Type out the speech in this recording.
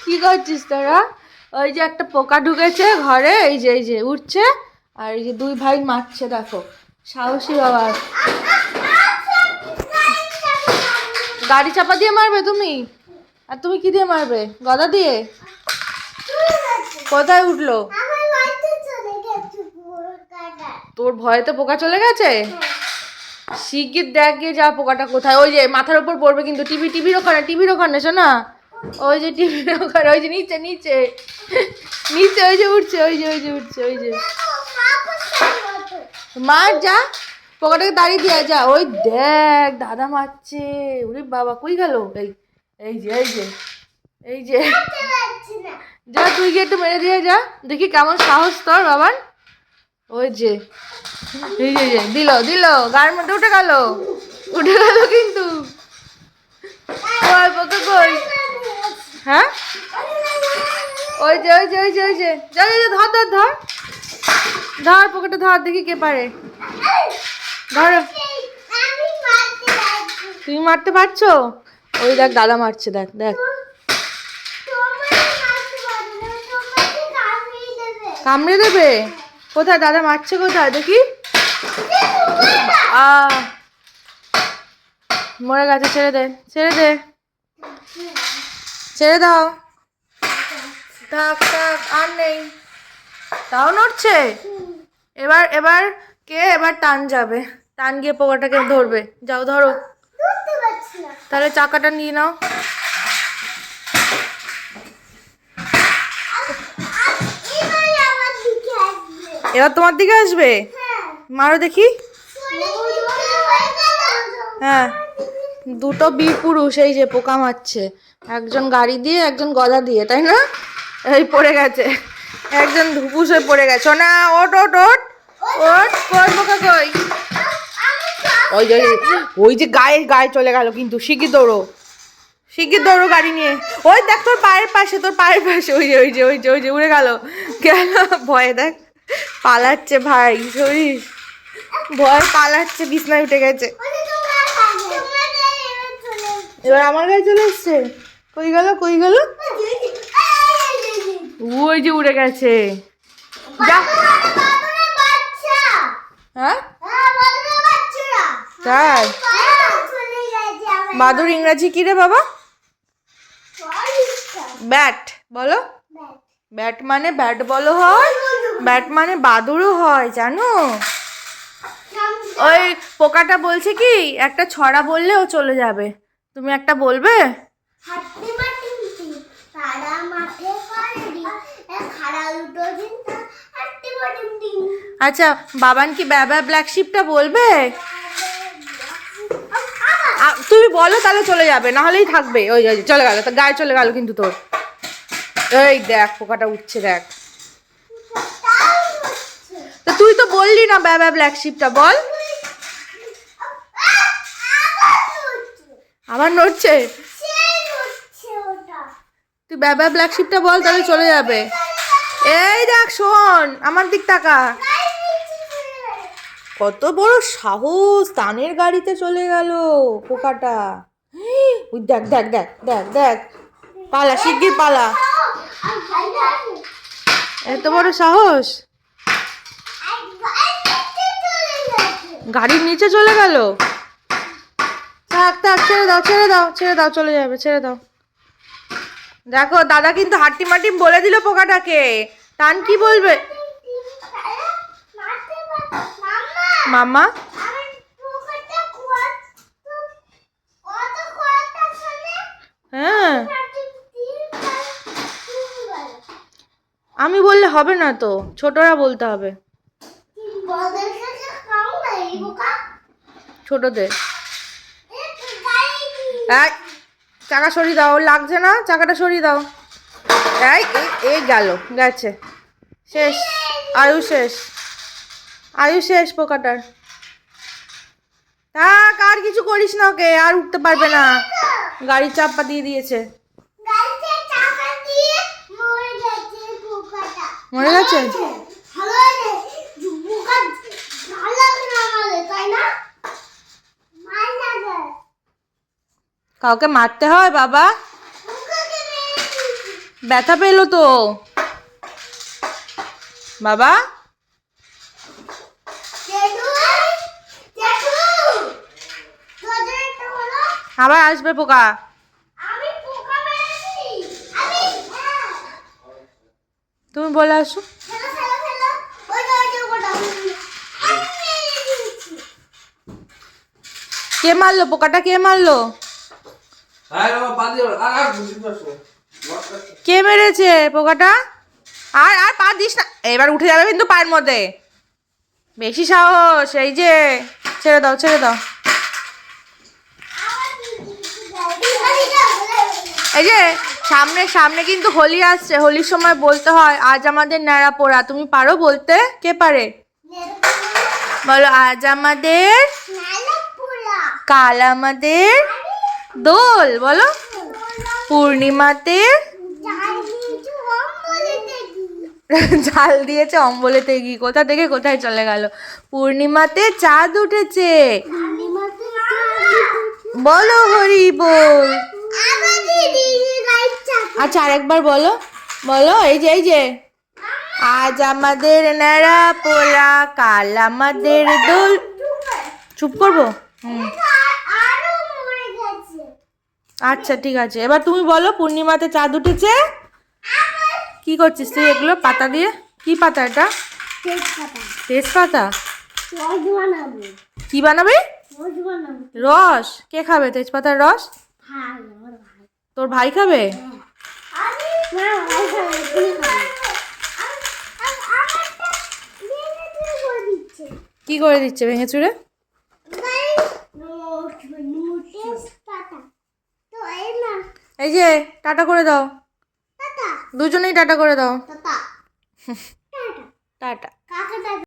কি করছিস তোরা? ওই যে একটা পোকা ঢুকেছে ঘরে, এই যে উঠছে, আর এই যে দুই ভাই মারছে, দেখো সাহসী বাবা। গাড়ি চাপা দিয়ে মারবে তুমি? আর তুমি কি দিয়ে মারবে? গদা দিয়ে? কোথায় উঠলো? তোর ভয়েতে পোকা চলে গেছে? শিগগির দেখ গিয়ে যা পোকাটা কোথায়। ওই যে মাথার উপর পড়বে কিন্তু, টিভির ওখানে শোনা। ওই যে টিভির ওখানে, ওই যে নিচে নিচে নিচে, ওই যে উঠছে, উঠছে, ওই যে মার যা, পোকাটাকে দাঁড়িয়ে দিয়ে যা। ওই দেখ দাদা মারছে, ওরে বাবা কই গেল? এই যে যা, তুই গিয়ে একটু মেরে দিয়ে যা, দেখি কেমন সাহস তোর বাবার। ওই যে দিল গায়ের মধ্যে উঠে গেল কিন্তু। কই পোকা কই? হ্যাঁ ওই যে যা, ধর পোকাটা ধর, দেখি কে পারে। ধর, তুমি মারতে পারছো? ওই দেখ দাদা মারছে, দেখ দেখ। কামড়ে দেবে? কোথায় দাদা মারছে, কোথায় দেখি? মরে গেছে, ছেড়ে দে ছেড়ে দাও। থাক আর নেই, তাও নড়ছে। এবার এবার টান যাবে, টান গিয়ে পোকাটাকে ধরবে। যাও ধরো, তাহলে চাকাটা নিয়ে নাও। এবার তোমার দিকে আসবে? মারো দেখি। হ্যাঁ, দুটো বীর পুরুষ এই যে পোকা মারছে, একজন গাড়ি দিয়ে, একজন গদা দিয়ে, তাই না? এই পড়ে গেছে, একজন ধুপুস হয়ে পড়ে গেছে। না, ওট ওট ওট ওট, কই পোকা কই? ওই যে গায়ে চলে গেল কিন্তু। শিগগির দৌড়ো গাড়ি নিয়ে। ওই দেখ তোর পায়ের পাশে, ওই যে উড়ে গেল ভয়ে, দেখ পালাচ্ছে ভাই, শরীর ভয় পালাচ্ছে, বিছনায় উঠে গেছে। এবার আমার গায়ে চলে এসছে। কই গেল? ওই যে উড়ে গেছে। যা। হ্যাঁ তাই? বাদুর ইংরাজি কি রে বাবা? ব্যাট বলো। ব্যাট মানে ব্যাট বলো হয়, ব্যাট মানে বাদুরও হয়, জানো? ওই পোকাটা বলছে কি একটা ছড়া বললে ও চলে যাবে, তুমি একটা বলবে? আচ্ছা, বাবান কি ব্যাবা ব্ল্যাক শিপটা বলবে? তুমি বলো, তাহলে চলে যাবে, না হলেই থাকবে। ওই চলে গেল, তো গায়ে চলে গেল কিন্তু তোর। এই দেখ পোকাটা উঠছে, দেখ। তো তুই তো বললি না ব্যাবা ব্ল্যাক শিপটা, বল। আবার নড়ছে? তুই ব্যাবা ব্ল্যাক শিপটা বল, তাহলে চলে যাবে। এই দেখ, শোন আমার দিক তাকা। কত বড় সাহস, তানের গাড়িতে চলে গেল পোকাটা। ওই দেখ দেখ দেখ দেখ দেখ, পালা, শিগগির পালা। এত বড় সাহস, গাড়ির নিচে চলে গেল। থাক ছেড়ে দাও, চলে যাবে, ছেড়ে দাও। দেখো দাদা কিন্তু হাট্টিমাটিম বলে দিল পোকাটাকে, টান কি বলবে? মামা হ্যাঁ, আমি বললে হবে না তো, ছোটরা বলতে হবে, ছোটদের। চাকা সরিয়ে দাও, লাগছে না, চাকাটা সরিয়ে দাও। এই গেছে, শেষ, আয়ু শেষ পোকাটার। থাক, আর কিছু করিস না ওকে, আর উঠতে পারবে না, গাড়ি চাপা দিয়ে দিয়েছে। মরে গেছে? কাউকে মারতে হয় বাবা? ব্যথা পেলো তো বাবা। আবার আসবে পোকা। তুমি বলে আসো। কে মারলো পোকাটা? কে মারলো? কে মেরেছে পোকাটা? আর আর পা দিস না, এবার উঠে যাবে কিন্তু পায়ের মধ্যে। বেশি সাহস। এই যে ছেড়ে দাও, ছেড়ে দাও। এই যে সামনে সামনে কিন্তু হোলি আসছে, হোলির সময় বলতে হয় আজ আমাদের ন্যাড়া পোড়া। তুমি পারো বলতে? কে পারে বলো? আজ আমাদের, কাল আমাদের দোল, বলো। পূর্ণিমাতে জাল দিয়েছে অম্বলেতে ঘি। কোথা থেকে কোথায় চলে গেল? পূর্ণিমাতে চাঁদ উঠেছে, বলো হরি বল। আচ্ছা আরেকবার বলো, বলো। এই যে এই যে আজ আমাদের ন্যাড়া পোড়া, কাল আমাদের দোল। চুপ করবো? আচ্ছা ঠিক আছে, এবার তুমি বলো। পূর্ণিমাতে চাঁদ উঠেছে। কি করছিস তুই এগুলো পাতা দিয়ে? কি পাতা এটা? তেজপাতা। কি বানাবে? রস। কে খাবে তেজপাতার রস? তোর ভাই খাবে? কি করে দিচ্ছে ভেঙে চুরে? এই যে টাটা করে দাও, দুজনেই টাটা করে দাও। টাটা।